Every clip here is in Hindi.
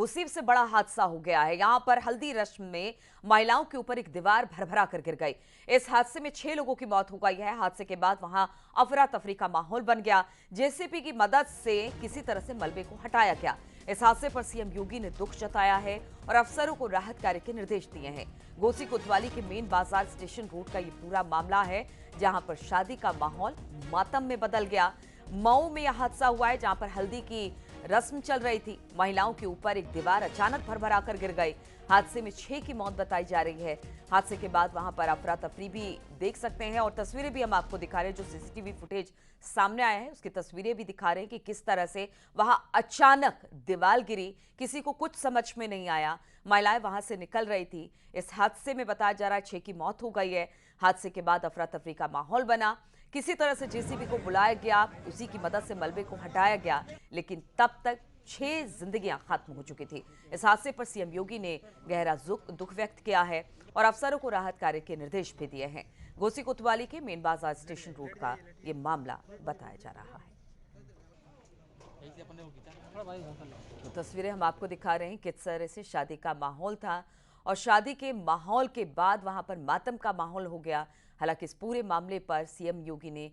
घोसी से बड़ा हादसा हो गया है। यहां पर हल्दी रस्म में महिलाओं के ऊपर एक दीवार भरभरा कर गिर गई। इस हादसे में 6 लोगों की मौत हो गई है। हादसे के बाद वहां अफरा तफरी का माहौल बन गया। जेसीबी की मदद से किसी तरह से मलबे को हटाया गया। इस हादसे पर सीएम योगी ने दुख जताया है और अफसरों को राहत कार्य के निर्देश दिए हैं। घोसी कोतवाली के मेन बाजार स्टेशन रोड का ये पूरा मामला है, जहां पर शादी का माहौल मातम में बदल गया। मऊ में यह हादसा हुआ है, जहां पर हल्दी की रस्म चल रही थी। महिलाओं के ऊपर एक दीवार अचानक भरभरा कर गिर गई। हादसे में 6 की मौत बताई जा रही है। हादसे के बाद वहां पर अफरा तफरी भी देख सकते हैं और तस्वीरें भी हम आपको दिखा रहे हैं। जो सीसीटीवी फुटेज सामने आया है उसकी तस्वीरें भी दिखा रहे हैं कि किस तरह से वहां अचानक दीवार गिरी। किसी को कुछ समझ में नहीं आया। महिलाएं वहां से निकल रही थी। इस हादसे में बताया जा रहा है 6 की मौत हो गई है। हादसे के बाद अफरा तफरी का माहौल बना। किसी तरह से जेसीबी को बुलाया गया, उसी की मदद से मलबे को हटाया गया, लेकिन तब तक 6 जिंदगियां खत्म हो चुकी थी। इस हादसे पर सीएम योगी ने गहरा दुख व्यक्त किया है और अफसरों को राहत कार्य के निर्देश भी दिए हैं। घोसी कोतवाली के मेन बाजार स्टेशन रोड का ये मामला बताया जा रहा है। तो तस्वीरें हम आपको दिखा रहे हैं किस तरह से शादी का माहौल था और शादी के माहौल के बाद वहां पर मातम का माहौल हो गया। हालांकि इस पूरे मामले पर सीएम योगी ने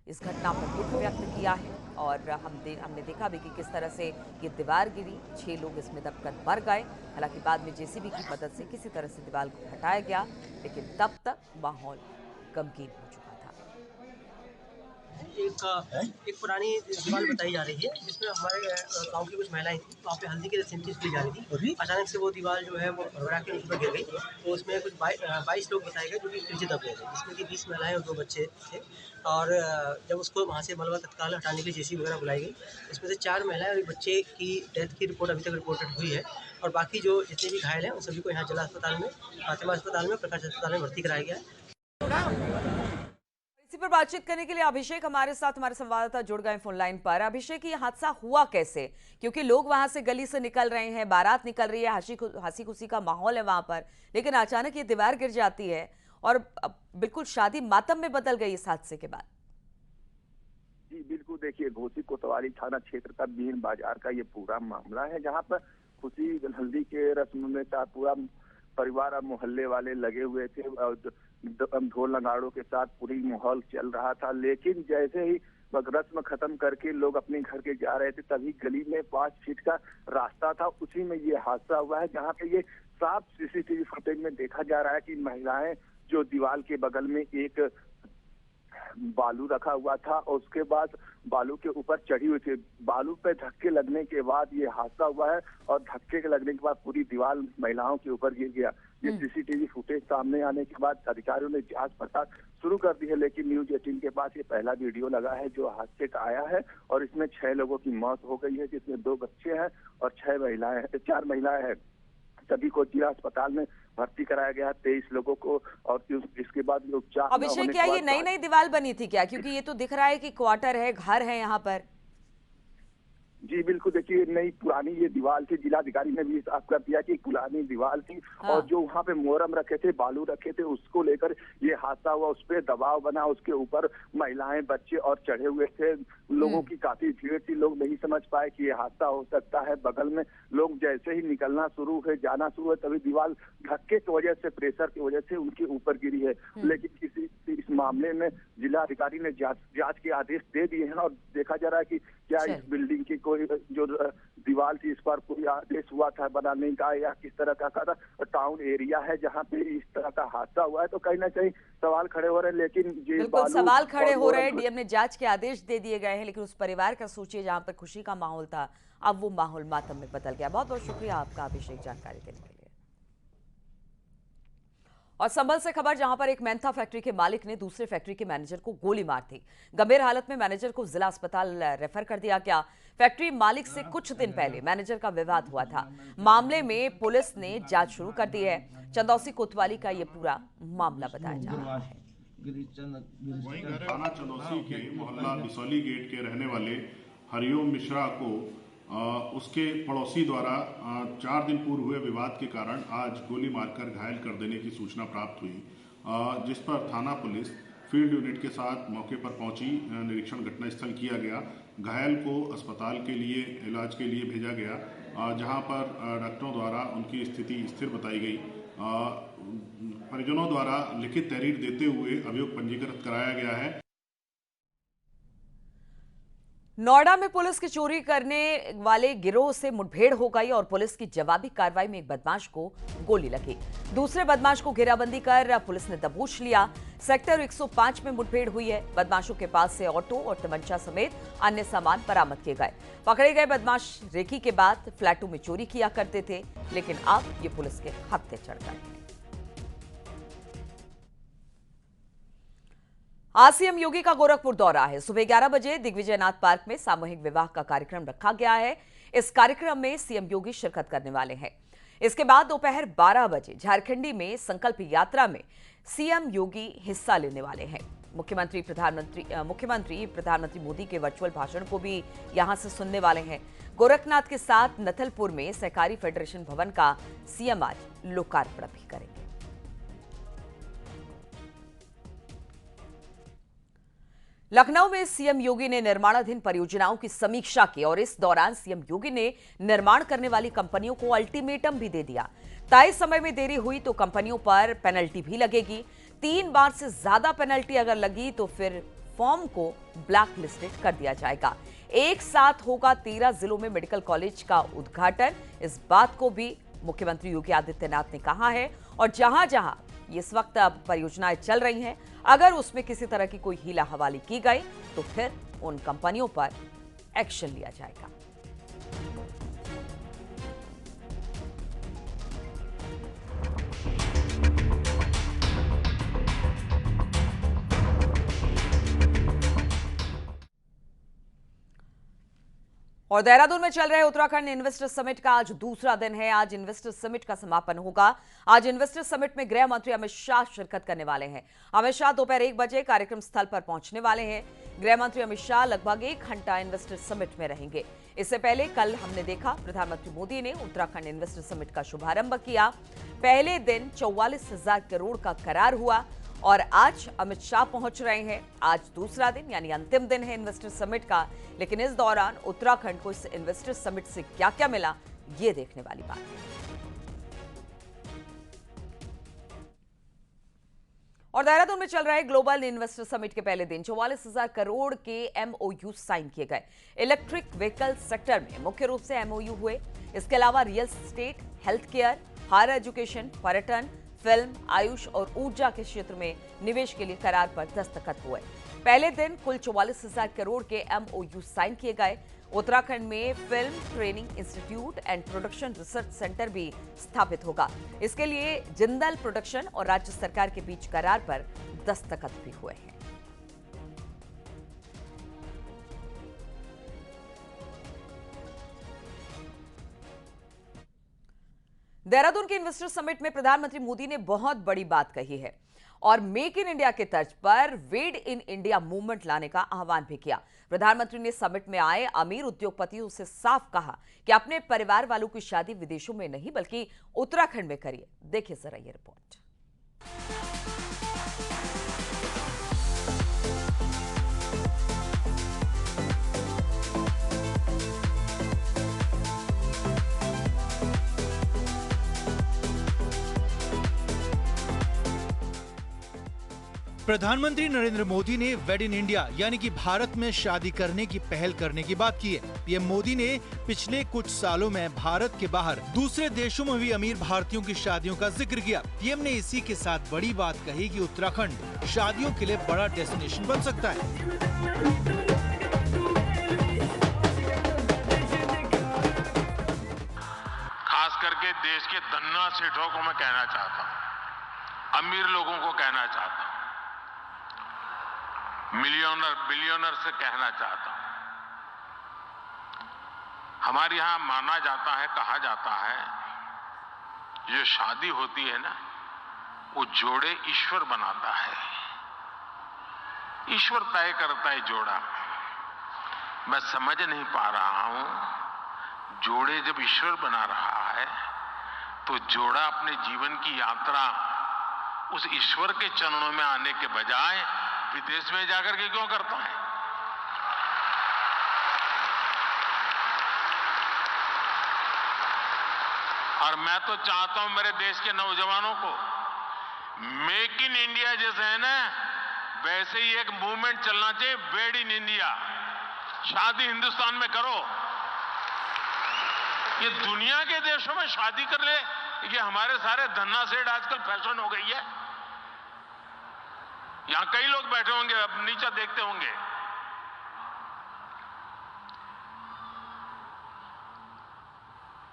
इस घटना पर दुख व्यक्त किया है और हमने देखा भी कि किस तरह से ये दीवार गिरी। 6 लोग इसमें दबकर मर गए। हालांकि बाद में जेसीबी की मदद से किसी तरह से दीवार को हटाया गया, लेकिन तब तक माहौल गमगीन हो चुका था। एक पुरानी दीवार बताई जा रही है जिसमें हमारे गांव की कुछ महिलाएं थी। वहाँ पे हल्दी की रस्म की जा रही थी। अचानक से वो दीवार जो है वो भरभरा के ऊपर गिर गई। तो उसमें कुछ 22 लोग बताए गए जो कि नीचे दब गए थे, जिसमें कि 20 महिलाएं और 2 बच्चे थे। और जब उसको वहाँ से मलबा तत्काल हटाने के लिए जेसीबी वगैरह बुलाई गई, इसमें से 4 महिलाएं और एक बच्चे की डेथ की रिपोर्ट अभी तक रिपोर्टेड हुई है। और बाकी जो जितने भी घायल हैं उन सभी को यहाँ जिला अस्पताल में, फातिमा अस्पताल में, प्रकाश अस्पताल में भर्ती कराया गया है। इसी पर बातचीत करने के लिए अभिषेक हमारे साथ, हमारे संवाददाता जुड़ गए फोन लाइन पर। अभिषेक, ये हादसा हुआ कैसे? क्योंकि लोग वहां से गली से निकल रहे हैं, बारात निकल रही है, हंसी खुशी का माहौल है वहां पर, लेकिन अचानक ये दीवार गिर जाती है और बिल्कुल शादी मातम में बदल गई इस हादसे के बाद। जी बिल्कुल, देखिए घोसी कोतवाली थाना क्षेत्र का मेन बाजार का ये पूरा मामला है, जहाँ पर खुशी हल्दी के रस्म में पूरा परिवार और मोहल्ले वाले लगे हुए थे और ढोल नगाड़ों के साथ पूरी माहौल चल रहा था। लेकिन जैसे ही रस्म खत्म करके लोग अपने घर के जा रहे थे, तभी गली में 5 फीट का रास्ता था, उसी में ये हादसा हुआ है, जहाँ पे ये साफ सीसीटीवी फुटेज में देखा जा रहा है कि महिलाएं जो दीवार के बगल में एक बालू रखा हुआ था और उसके बाद बालू के ऊपर चढ़ी हुई थी। बालू पे धक्के लगने के बाद ये हादसा हुआ है और धक्के के लगने के बाद पूरी दीवार महिलाओं के ऊपर गिर गया। ये सीसीटीवी फुटेज सामने आने के बाद अधिकारियों ने जांच पड़ताल शुरू कर दी है, लेकिन न्यूज 18 के पास ये पहला वीडियो लगा है जो हादसे का आया है और इसमें 6 लोगों की मौत हो गई है, जिसमें 2 बच्चे हैं और 4 महिलाएं हैं। सभी को जिला अस्पताल में भर्ती कराया गया, 23 लोगों को। और इसके बाद उपचार अभिषेक, क्या ये नई दीवार बनी थी क्या? क्योंकि ये तो दिख रहा है कि क्वार्टर है, घर है यहाँ पर। जी बिल्कुल, देखिए नई पुरानी ये दीवार थी। जिलाधिकारी ने भी साफ कर दिया कि पुरानी दीवार थी। हाँ। और जो वहाँ पे मोरम रखे थे, बालू रखे थे, उसको लेकर ये हादसा हुआ। उस पर दबाव बना, उसके ऊपर महिलाएं, बच्चे और चढ़े हुए थे। लोगों की काफी भीड़ थी, लोग नहीं समझ पाए कि ये हादसा हो सकता है। बगल में लोग जैसे ही निकलना शुरू हुए, जाना शुरू हुए, तभी दीवार धक्के की वजह से, प्रेशर की वजह से उनके ऊपर गिरी है। लेकिन इस मामले में जिलाधिकारी ने जांच के आदेश दे दिए हैं और देखा जा रहा है कि क्या इस बिल्डिंग की कोई जो दीवार थी इस पर कोई आदेश हुआ था बनाने का या किस तरह का था। टाउन एरिया है जहाँ पे इस तरह का हादसा हुआ है, तो कहीं ना कहीं सवाल खड़े हो रहे हैं। लेकिन बिल्कुल सवाल खड़े हो रहे हैं। डीएम ने जांच के आदेश दे दिए गए हैं, लेकिन उस परिवार का सोचिए जहां पर खुशी का माहौल था, अब वो माहौल मातम में बदल गया। बहुत बहुत शुक्रिया आपका अभिषेक, जानकारी देने के लिए। और संभल से खबर, जहां पर एक मेंथा फैक्ट्री के मालिक ने दूसरे फैक्ट्री के मैनेजर को गोली मार दी। गंभीर हालत में मैनेजर को जिला अस्पताल रेफर कर दिया गया। फैक्ट्री मालिक से कुछ दिन पहले मैनेजर का विवाद हुआ था। मामले में पुलिस ने जांच शुरू कर दी है। चंदौसी कोतवाली का यह पूरा मामला बताया जा रहा है। थाना चंदौसी के मोहल्ला बिसौली गेट के रहने वाले हरिओम मिश्रा को उसके पड़ोसी द्वारा 4 दिन पूर्व हुए विवाद के कारण आज गोली मारकर घायल कर देने की सूचना प्राप्त हुई, जिस पर थाना पुलिस फील्ड यूनिट के साथ मौके पर पहुंची। निरीक्षण घटनास्थल किया गया। घायल को अस्पताल के लिए इलाज के लिए भेजा गया। जहां पर डॉक्टरों द्वारा उनकी स्थिति स्थिर बताई गई। परिजनों द्वारा लिखित तहरीर देते हुए अभियोग पंजीकृत कराया गया है। नोएडा में पुलिस की चोरी करने वाले गिरोह से मुठभेड़ हो गई और पुलिस की जवाबी कार्रवाई में एक बदमाश को गोली लगी। दूसरे बदमाश को घेराबंदी कर पुलिस ने दबोच लिया। सेक्टर 105 में मुठभेड़ हुई है। बदमाशों के पास से ऑटो और तमंचा समेत अन्य सामान बरामद किए गए। पकड़े गए बदमाश रेकी के बाद फ्लैटों में चोरी किया करते थे, लेकिन अब ये पुलिस के हत्थे चढ़ गए। आज सीएम योगी का गोरखपुर दौरा है। सुबह 11 बजे दिग्विजयनाथ पार्क में सामूहिक विवाह का कार्यक्रम रखा गया है। इस कार्यक्रम में सीएम योगी शिरकत करने वाले हैं। इसके बाद दोपहर 12 बजे झारखंडी में संकल्प यात्रा में सीएम योगी हिस्सा लेने वाले हैं। मुख्यमंत्री प्रधानमंत्री मोदी के वर्चुअल भाषण को भी यहां से सुनने वाले हैं। गोरखनाथ के साथ नथलपुर में सहकारी फेडरेशन भवन का सीएम आज लोकार्पण भी करेंगे। लखनऊ में सीएम योगी ने निर्माणाधीन परियोजनाओं की समीक्षा की और इस दौरान सीएम योगी ने निर्माण करने वाली कंपनियों को अल्टीमेटम भी दे दिया। तय समय में देरी हुई तो कंपनियों पर पेनल्टी भी लगेगी। 3 बार से ज्यादा पेनल्टी अगर लगी तो फिर फॉर्म को ब्लैक लिस्टेड कर दिया जाएगा। एक साथ होगा 13 जिलों में मेडिकल कॉलेज का उद्घाटन। इस बात को भी मुख्यमंत्री योगी आदित्यनाथ ने कहा है और जहां जहां इस वक्त अब परियोजनाएं चल रही हैं, अगर उसमें किसी तरह की कोई हीला हवाली की गई तो फिर उन कंपनियों पर एक्शन लिया जाएगा। और देहरादून में चल रहे उत्तराखंड इन्वेस्टर समिट का आज दूसरा दिन है। आज इन्वेस्टर समिट का समापन होगा। आज इन्वेस्टर समिट में गृह मंत्री अमित शाह शिरकत करने वाले हैं। अमित शाह दोपहर 1 बजे कार्यक्रम स्थल पर पहुंचने वाले हैं। गृह मंत्री अमित शाह लगभग 1 घंटा इन्वेस्टर समिट में रहेंगे। इससे पहले कल हमने देखा प्रधानमंत्री मोदी ने उत्तराखंड इन्वेस्टर समिट का शुभारंभ किया। पहले दिन 44,000 करोड़ का करार हुआ और आज अमित शाह पहुंच रहे हैं। आज दूसरा दिन यानी अंतिम दिन है इन्वेस्टर समिट का, लेकिन इस दौरान उत्तराखंड को इस इन्वेस्टर समिट से क्या क्या मिला, ये देखने वाली बात है। और देहरादून में चल रहे ग्लोबल इन्वेस्टर समिट के पहले दिन 44,000 करोड़ के एमओयू साइन किए गए। इलेक्ट्रिक व्हीकल सेक्टर में मुख्य रूप से एमओयू हुए। इसके अलावा real estate, health care, higher education, पर्यटन, फिल्म, आयुष और ऊर्जा के क्षेत्र में निवेश के लिए करार पर दस्तखत हुए। पहले दिन कुल 44,000 करोड़ के एमओयू साइन किए गए। उत्तराखंड में film training institute and production research centre भी स्थापित होगा। इसके लिए जिंदल प्रोडक्शन और राज्य सरकार के बीच करार पर दस्तखत भी हुए हैं। देहरादून के इन्वेस्टर समिट में प्रधानमंत्री मोदी ने बहुत बड़ी बात कही है और मेक इन इंडिया के तर्ज पर वेड इन इंडिया मूवमेंट लाने का आह्वान भी किया। प्रधानमंत्री ने समिट में आए अमीर उद्योगपतियों से साफ कहा कि अपने परिवार वालों की शादी विदेशों में नहीं बल्कि उत्तराखंड में करिए। देखिए जरा ये रिपोर्ट। प्रधानमंत्री नरेंद्र मोदी ने वेड इन इंडिया यानी कि भारत में शादी करने की पहल करने की बात की है। पीएम मोदी ने पिछले कुछ सालों में भारत के बाहर दूसरे देशों में भी अमीर भारतीयों की शादियों का जिक्र किया। पीएम ने इसी के साथ बड़ी बात कही कि उत्तराखंड शादियों के लिए बड़ा डेस्टिनेशन बन सकता है। खास करके देश के धन्ना सेठों को मैं कहना चाहता हूँ, अमीर लोगों को कहना चाहता हूँ, मिलियनर बिलियनर से कहना चाहता हूं, हमारे यहां माना जाता है, कहा जाता है, जो शादी होती है ना, वो जोड़े ईश्वर बनाता है, ईश्वर तय करता है जोड़ा। मैं समझ नहीं पा रहा हूं, जोड़े जब ईश्वर बना रहा है तो जोड़ा अपने जीवन की यात्रा उस ईश्वर के चरणों में आने के बजाय विदेश में जाकर के क्यों करता है? और मैं तो चाहता हूं मेरे देश के नौजवानों को मेक इन इंडिया जैसे है ना, वैसे ही एक मूवमेंट चलना चाहिए, मेड इन इंडिया। शादी हिंदुस्तान में करो। ये दुनिया के देशों में शादी कर ले, ये हमारे सारे धन्ना सेठ आजकल फैशन हो गई है। यहां कई लोग बैठे होंगे, अब नीचे देखते होंगे।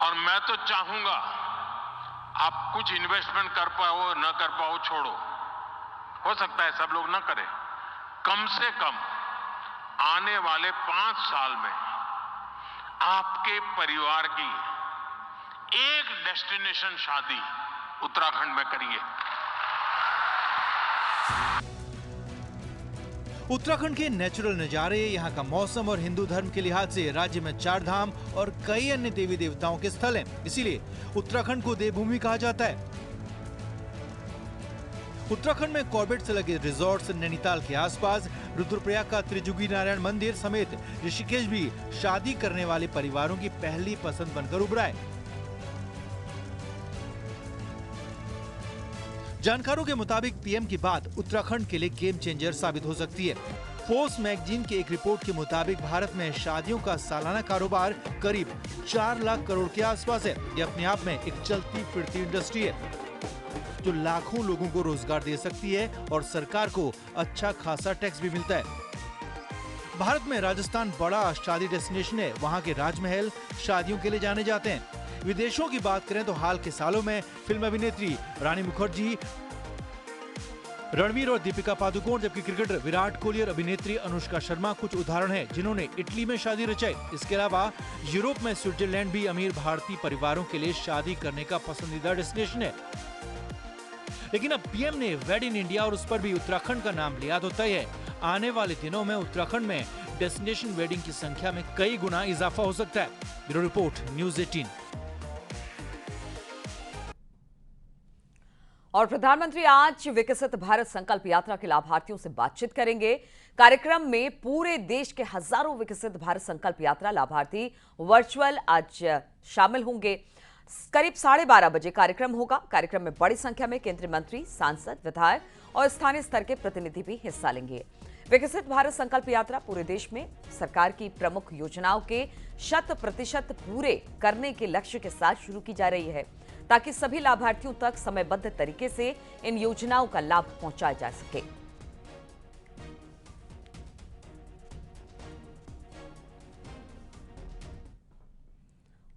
और मैं तो चाहूंगा आप कुछ इन्वेस्टमेंट कर पाओ न कर पाओ छोड़ो, हो सकता है सब लोग ना करें, कम से कम आने वाले 5 साल में आपके परिवार की एक डेस्टिनेशन शादी उत्तराखंड में करिए। उत्तराखंड के नेचुरल नजारे, यहाँ का मौसम और हिंदू धर्म के लिहाज से राज्य में 4 धाम और कई अन्य देवी देवताओं के स्थल हैं। इसीलिए उत्तराखंड को देवभूमि कहा जाता है। उत्तराखंड में कॉर्बेट से लगे रिजॉर्ट्स, नैनीताल के आसपास रुद्रप्रयाग का त्रिजुगी नारायण मंदिर समेत ऋषिकेश भी शादी करने वाले परिवारों की पहली पसंद बनकर उभरा है। जानकारों के मुताबिक पीएम की बात उत्तराखंड के लिए गेम चेंजर साबित हो सकती है। फोर्ब्स मैगजीन की एक रिपोर्ट के मुताबिक भारत में शादियों का सालाना कारोबार करीब 4 लाख करोड़ के आसपास है। यह अपने आप में एक चलती फिरती इंडस्ट्री है जो लाखों लोगों को रोजगार दे सकती है और सरकार को अच्छा खासा टैक्स भी मिलता है। भारत में राजस्थान बड़ा शादी डेस्टिनेशन है। वहाँ के राजमहल शादियों के लिए जाने जाते हैं। विदेशों की बात करें तो हाल के सालों में फिल्म अभिनेत्री रानी मुखर्जी, रणवीर और दीपिका पादुकोण, जबकि क्रिकेटर विराट कोहली और अभिनेत्री अनुष्का शर्मा कुछ उदाहरण हैं जिन्होंने इटली में शादी रचाई। इसके अलावा यूरोप में स्विट्जरलैंड भी अमीर भारतीय परिवारों के लिए शादी करने का पसंदीदा डेस्टिनेशन है। लेकिन अब पीएम ने वेड इन इंडिया और उस पर भी उत्तराखंड का नाम लिया तो तय है, आने वाले दिनों में उत्तराखंड में डेस्टिनेशन वेडिंग की संख्या में कई गुना इजाफा हो सकता है। Bureau report, news 18। और प्रधानमंत्री आज विकसित भारत संकल्प यात्रा के लाभार्थियों से बातचीत करेंगे। कार्यक्रम में पूरे देश के हजारों विकसित भारत संकल्प यात्रा लाभार्थी वर्चुअल आज शामिल होंगे। करीब 12:30 बजे कार्यक्रम होगा। कार्यक्रम में बड़ी संख्या में केंद्रीय मंत्री, सांसद, विधायक और स्थानीय स्तर के प्रतिनिधि भी हिस्सा लेंगे। विकसित भारत संकल्प यात्रा पूरे देश में सरकार की प्रमुख योजनाओं के 100% पूरे करने के लक्ष्य के साथ शुरू की जा रही है, ताकि सभी लाभार्थियों तक समयबद्ध तरीके से इन योजनाओं का लाभ पहुंचाया जा सके।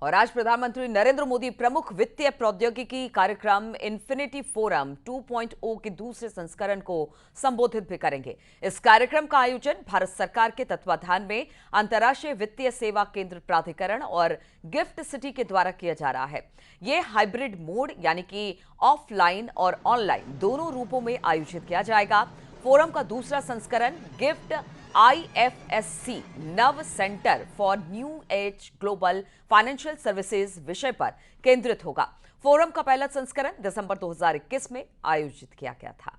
और आज प्रधानमंत्री नरेंद्र मोदी प्रमुख वित्तीय प्रौद्योगिकी कार्यक्रम इन्फिनिटी फोरम 2.0 के दूसरे संस्करण को संबोधित भी करेंगे। इस कार्यक्रम का आयोजन भारत सरकार के तत्वाधान में अंतर्राष्ट्रीय वित्तीय सेवा केंद्र प्राधिकरण और गिफ्ट सिटी के द्वारा किया जा रहा है। ये हाइब्रिड मोड यानी कि ऑफलाइन और ऑनलाइन दोनों रूपों में आयोजित किया जाएगा। फोरम का दूसरा संस्करण गिफ्ट IFSC नव centre for new age global financial services विषय पर केंद्रित होगा। फोरम का पहला संस्करण दिसंबर 2021 में आयोजित किया गया था।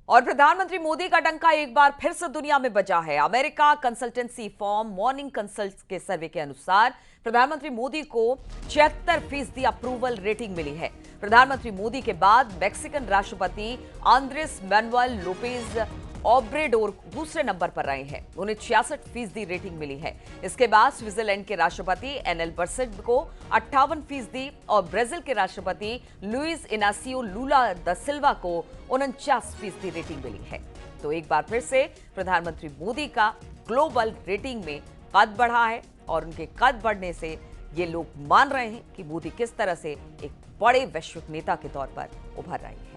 और प्रधानमंत्री मोदी का डंका एक बार फिर से दुनिया में बजा है। America consultancy firm morning consult के सर्वे के अनुसार प्रधानमंत्री मोदी को 76% अप्रूवल रेटिंग मिली है। प्रधानमंत्री मोदी के बाद मैक्सिकन राष्ट्रपति आंद्रेस मैनुअल लोपेज ओब्रेडोर दूसरे नंबर पर रहे हैं। उन्हें 66% रेटिंग मिली है। इसके बाद स्विट्जरलैंड के राष्ट्रपति एनएल बर्सेट को 58% और ब्राजील के राष्ट्रपति लुइस इनासियो लूला दा सिल्वा को 49% रेटिंग मिली है। तो एक बार फिर से प्रधानमंत्री मोदी का ग्लोबल रेटिंग में कद बढ़ा है और उनके कद बढ़ने से ये लोग मान रहे हैं कि मोदी किस तरह से एक बड़े वैश्विक नेता के तौर पर उभर रहे हैं।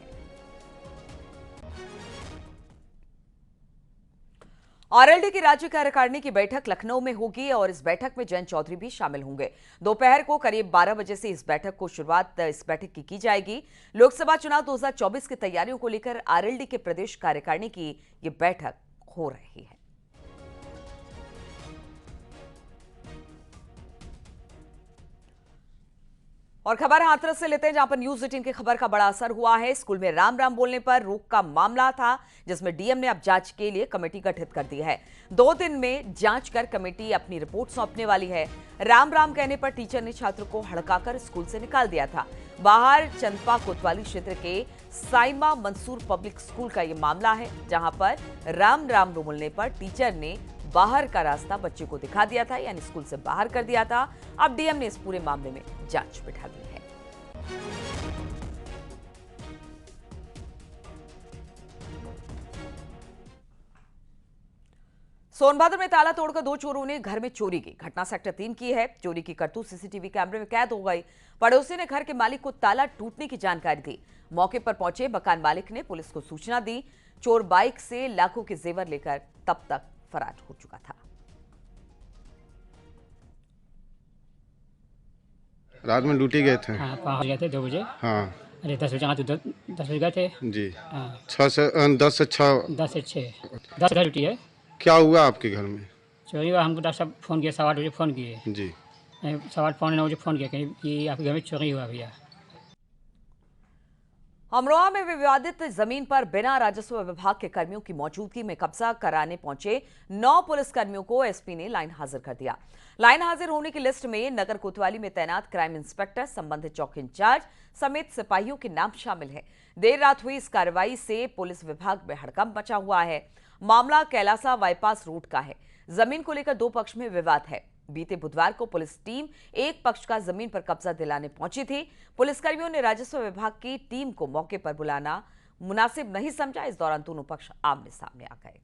आरएलडी की राज्य कार्यकारिणी की बैठक लखनऊ में होगी और इस बैठक में जयंत चौधरी भी शामिल होंगे। दोपहर को करीब 12 बजे से इस बैठक की जाएगी। लोकसभा चुनाव 2024 की तैयारियों को लेकर आरएलडी के प्रदेश कार्यकारिणी की ये बैठक हो रही है। और खबर हाथरस से लेते हैं, जहां पर न्यूज 18 की खबर का बड़ा असर हुआ है। स्कूल में राम राम बोलने पर रोक का मामला था, जिसमें डीएम ने अब जांच के लिए कमेटी गठित कर दी है। 2 दिन में जांच कर कमेटी अपनी रिपोर्ट सौंपने वाली है। राम राम कहने पर टीचर ने छात्र को हड़काकर स्कूल से निकाल दिया था। बाहर चंदपा कोतवाली क्षेत्र के साइमा मंसूर पब्लिक स्कूल का यह मामला है, जहां पर राम राम बोलने पर टीचर ने बाहर का रास्ता बच्चे को दिखा दिया था, यानी स्कूल से बाहर कर दिया था। अब डीएम ने इस पूरे मामले में जांच बिठा दी है। सोनभद्र में ताला तोड़कर 2 चोरों ने घर में चोरी की। घटना सेक्टर 3 की है। चोरी की करतूत सीसीटीवी कैमरे में कैद हो गई। पड़ोसी ने घर के मालिक को ताला टूटने की जानकारी दी। मौके पर पहुंचे मकान मालिक ने पुलिस को सूचना दी। चोर बाइक से लाखों के जेवर लेकर तब तक फरार हो चुका था। रात में ड्यूटी गए थे। हाँ, 5 गए थे 2 बजे। हाँ अरे 10 बजे, हाँ तो 10 बजे गए थे। जी। हाँ 10 से 6। 10 से 6, 10 बजे ड्यूटी है। क्या हुआ आपके घर में? चोरी हुआ, हमको डॉक्टर साहब फ़ोन किया, 8:15 बजे फ़ोन किए। जी। 8:15 बजे फ़ोन किया कहीं कि आपके घर में चोरी हुआ भैया। अमरोहा में विवादित जमीन पर बिना राजस्व विभाग के कर्मियों की मौजूदगी में कब्जा कराने पहुंचे 9 पुलिसकर्मियों को एसपी ने लाइन हाजिर कर दिया। लाइन हाजिर होने की लिस्ट में नगर कोतवाली में तैनात क्राइम इंस्पेक्टर, संबंधित चौकी इंचार्ज समेत सिपाहियों के नाम शामिल है। देर रात हुई इस कार्रवाई से पुलिस विभाग में हड़कंप मचा हुआ है। मामला कैलासा बाईपास रोड का है। जमीन को लेकर 2 पक्ष में विवाद है। बीते बुधवार को पुलिस टीम एक पक्ष का जमीन पर कब्जा दिलाने पहुंची थी। पुलिसकर्मियों ने राजस्व विभाग की टीम को मौके पर बुलाना मुनासिब नहीं समझा। इस दौरान दोनों पक्ष आमने सामने आ गए।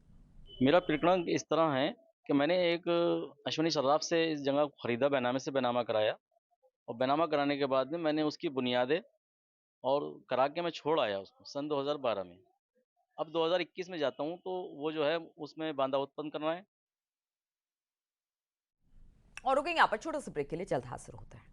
मेरा प्रकरण इस तरह है कि मैंने एक अश्विनी सर्राफ से इस जगह को खरीदा, बैनामे से बैनामा कराया, और बैनामा कराने के बाद में मैंने उसकी बुनियादें और करा के मैं छोड़ आया उसको सन 2012 में। अब 2021 में जाता हूँ तो वो जो है उसमें बांधा उत्पन्न करना है। और रुकेंगे यहाँ पर छोटे से ब्रेक के लिए, जल्द हाजिर होते हैं।